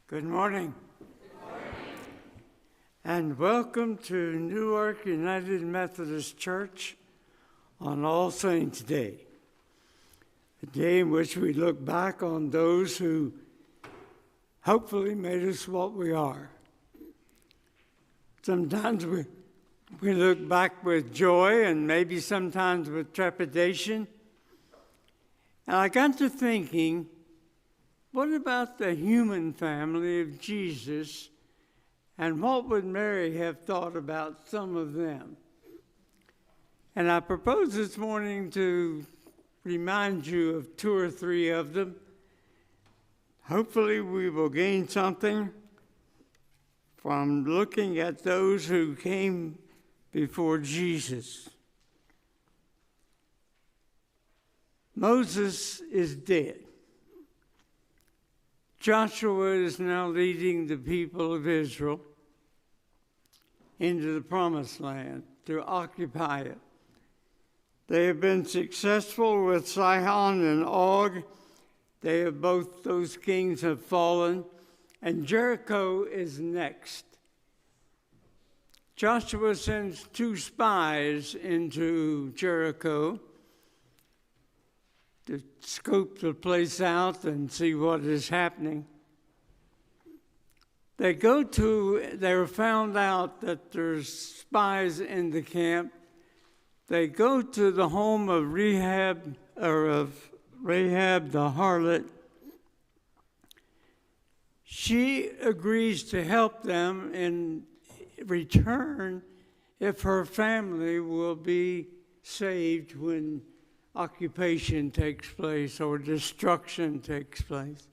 Good morning. And welcome to Newark United Methodist Church on All Saints' Day, a day in which we look back on those who hopefully made us what we are. Sometimes we look back with joy and maybe sometimes with trepidation. And I got to thinking, what about the human family of Jesus, and what would Mary have thought about some of them? And I propose this morning to remind you of two or three of them. Hopefully we will gain something from looking at those who came before Jesus. Moses is dead. Joshua is now leading the people of Israel into the Promised Land to occupy it. They have been successful with Sihon and Og. Those kings have fallen, and Jericho is next. Joshua sends 2 spies into Jericho to scope the place out and see what is happening. They're found out that there's spies in the camp. They go to the home of Rahab the harlot. She agrees to help them in return if her family will be saved when occupation takes place or destruction takes place.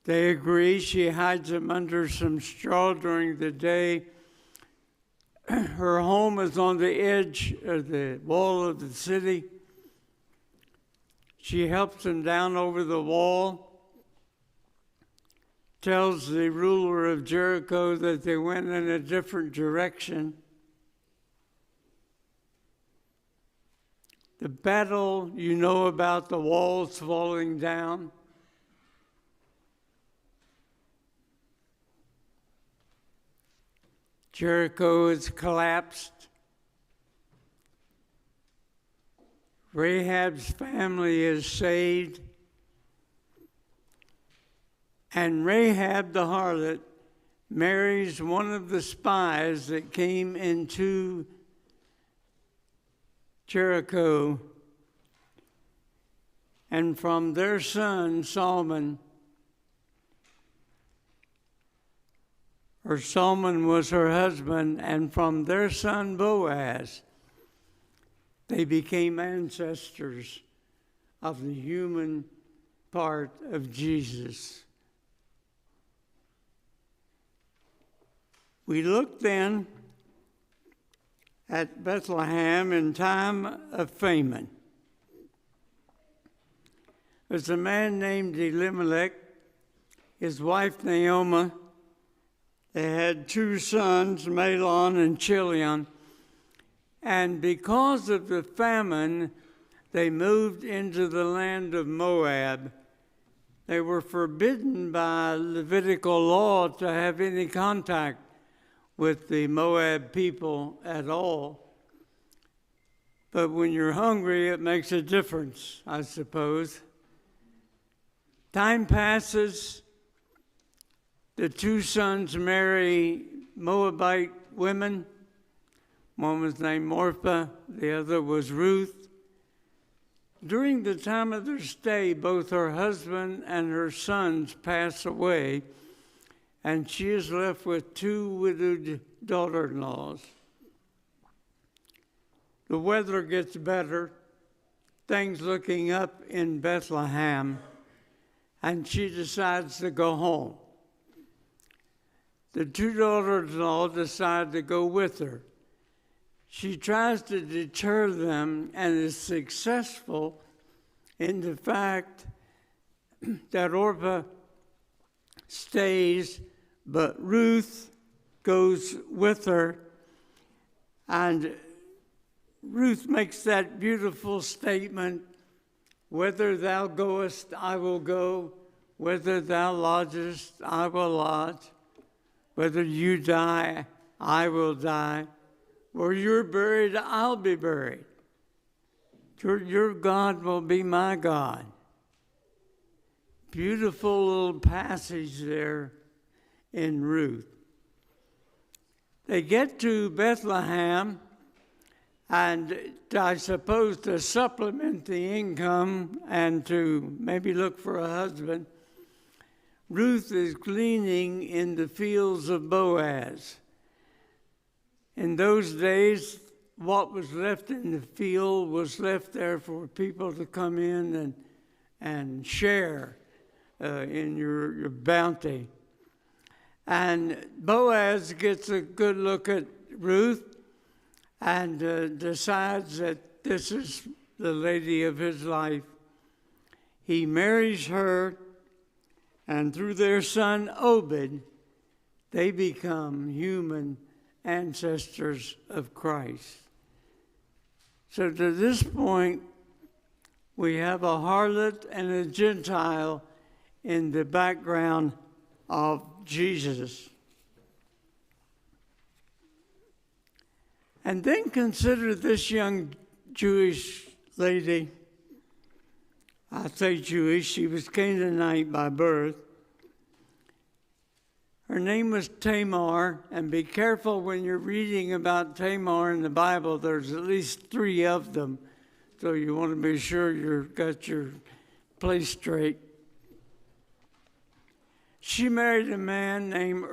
They agree. She hides them under some straw during the day. Her home is on the edge of the wall of the city. She helps them down over the wall, tells the ruler of Jericho that they went in a different direction. The battle, you know about the walls falling down. Jericho is collapsed. Rahab's family is saved. And Rahab the harlot marries one of the spies that came into Jericho, and from their son Solomon was her husband, and from their son Boaz, they became ancestors of the human part of Jesus. We look then at Bethlehem in time of famine. There's a man named Elimelech, his wife Naomi. They had 2 sons, Mahlon and Chilion. And because of the famine, they moved into the land of Moab. They were forbidden by Levitical law to have any contact with the Moab people at all. But when you're hungry, it makes a difference, I suppose. Time passes. The 2 sons marry Moabite women. One was named Orpah, the other was Ruth. During the time of their stay, both her husband and her sons pass away, and she is left with 2 widowed daughter-in-laws. The weather gets better, things looking up in Bethlehem, and she decides to go home. The 2 daughters-in-law decide to go with her. She tries to deter them and is successful in the fact that Orpah stays, but Ruth goes with her, and Ruth makes that beautiful statement, "Whither thou goest, I will go. Whether thou lodgest, I will lodge. Whether you die, I will die. Where you're buried, I'll be buried. Your God will be my God. Beautiful little passage there in Ruth. They get to Bethlehem, and I suppose to supplement the income and to maybe look for a husband, Ruth is gleaning in the fields of Boaz. In those days, what was left in the field was left there for people to come in and share in your bounty. And Boaz gets a good look at Ruth and decides that this is the lady of his life. He marries her, and through their son Obed, they become human ancestors of Christ. So to this point, we have a harlot and a Gentile in the background of Jesus. And then consider this young Jewish lady. I say Jewish, she was Canaanite by birth. Her name was Tamar, and be careful when you're reading about Tamar in the Bible, there's at least 3 of them. So you want to be sure you've got your place straight. She married a man named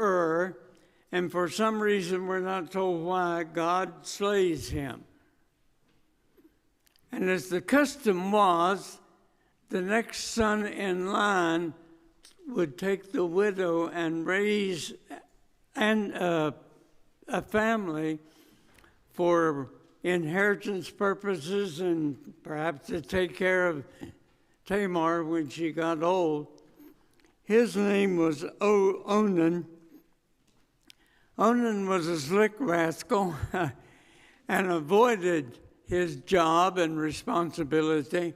and for some reason, we're not told why, God slays him. And as the custom was, the next son in line would take the widow and raise a family for inheritance purposes and perhaps to take care of Tamar when she got old. His name was Onan. Onan was a slick rascal and avoided his job and responsibility,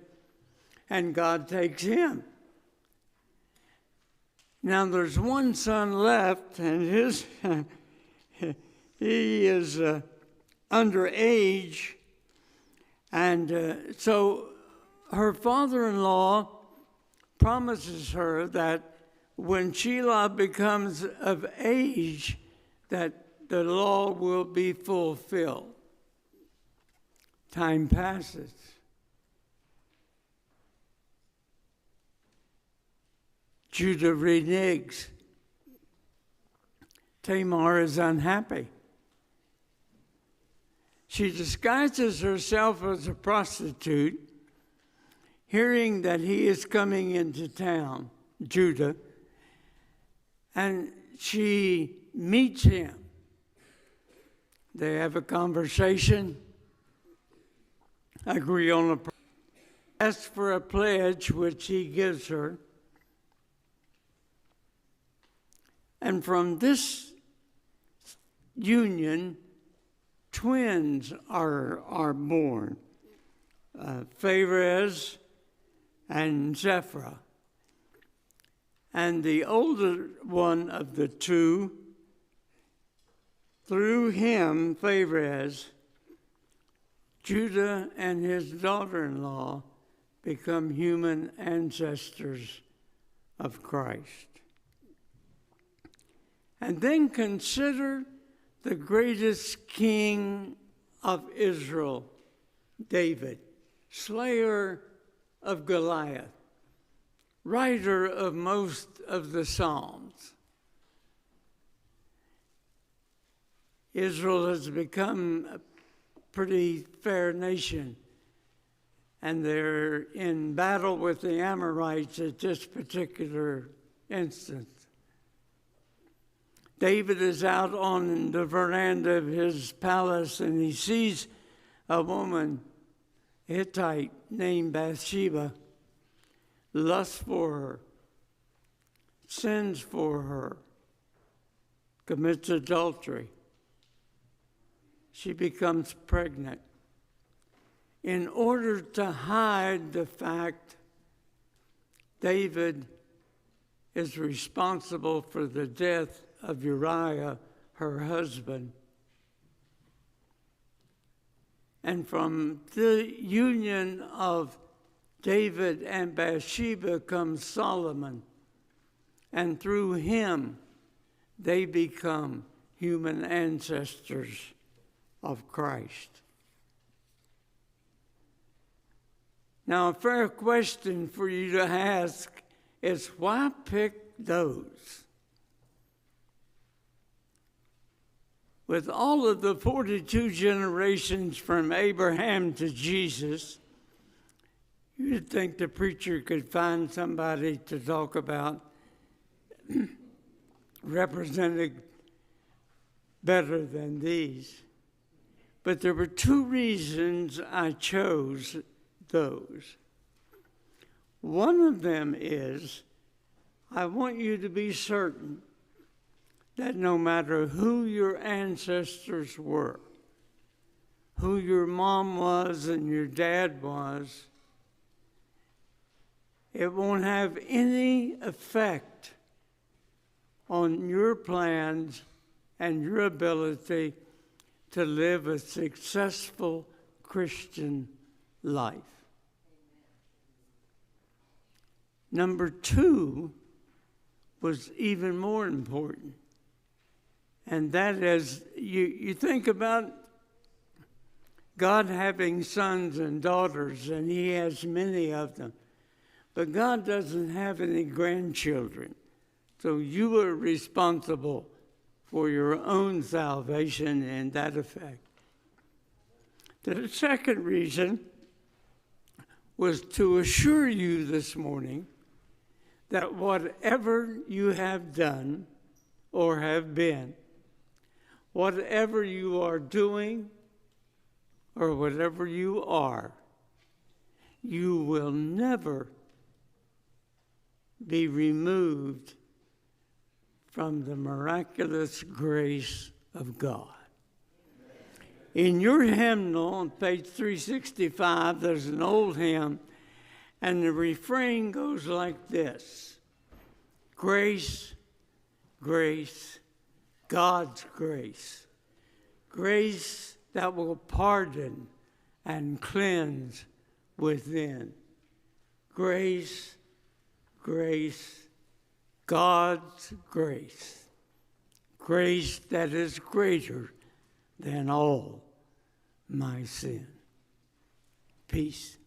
and God takes him. Now there's one son left, and he is underage, and so her father-in-law promises her that when Shelah becomes of age, that the law will be fulfilled. Time passes. Judah reneges. Tamar is unhappy. She disguises herself as a prostitute, hearing that he is coming into town, Judah, and she meets him. They have a conversation, agree on ask for a pledge, which he gives her. And from this union, twins are born, Pharez and Zephra. And the older one of the two, through him, Pharez, Judah and his daughter-in-law become human ancestors of Christ. And then consider the greatest king of Israel, David, slayer of Goliath, writer of most of the Psalms. Israel has become a pretty fair nation, and they're in battle with the Amorites at this particular instance. David is out on the veranda of his palace, and he sees a woman, Hittite, named Bathsheba, lusts for her, sins for her, commits adultery. She becomes pregnant. In order to hide the fact, David is responsible for the death of Uriah, her husband. And from the union of David and Bathsheba comes Solomon, and through him they become human ancestors of Christ. Now, a fair question for you to ask is, why pick those? With all of the 42 generations from Abraham to Jesus, you'd think the preacher could find somebody to talk about represented better than these. But there were two reasons I chose those. One of them is, I want you to be certain that no matter who your ancestors were, who your mom was and your dad was, it won't have any effect on your plans and your ability to live a successful Christian life. Number two was even more important. And that is, you think about God having sons and daughters, and he has many of them. But God doesn't have any grandchildren. So you are responsible for your own salvation in that effect. The second reason was to assure you this morning that whatever you have done or have been, whatever you are doing or whatever you are, you will never be removed from the miraculous grace of God. In your hymnal on page 365, there's an old hymn, and the refrain goes like this: grace, grace, God's grace. Grace that will pardon and cleanse within. Grace, grace, God's grace. Grace that is greater than all my sin. Peace.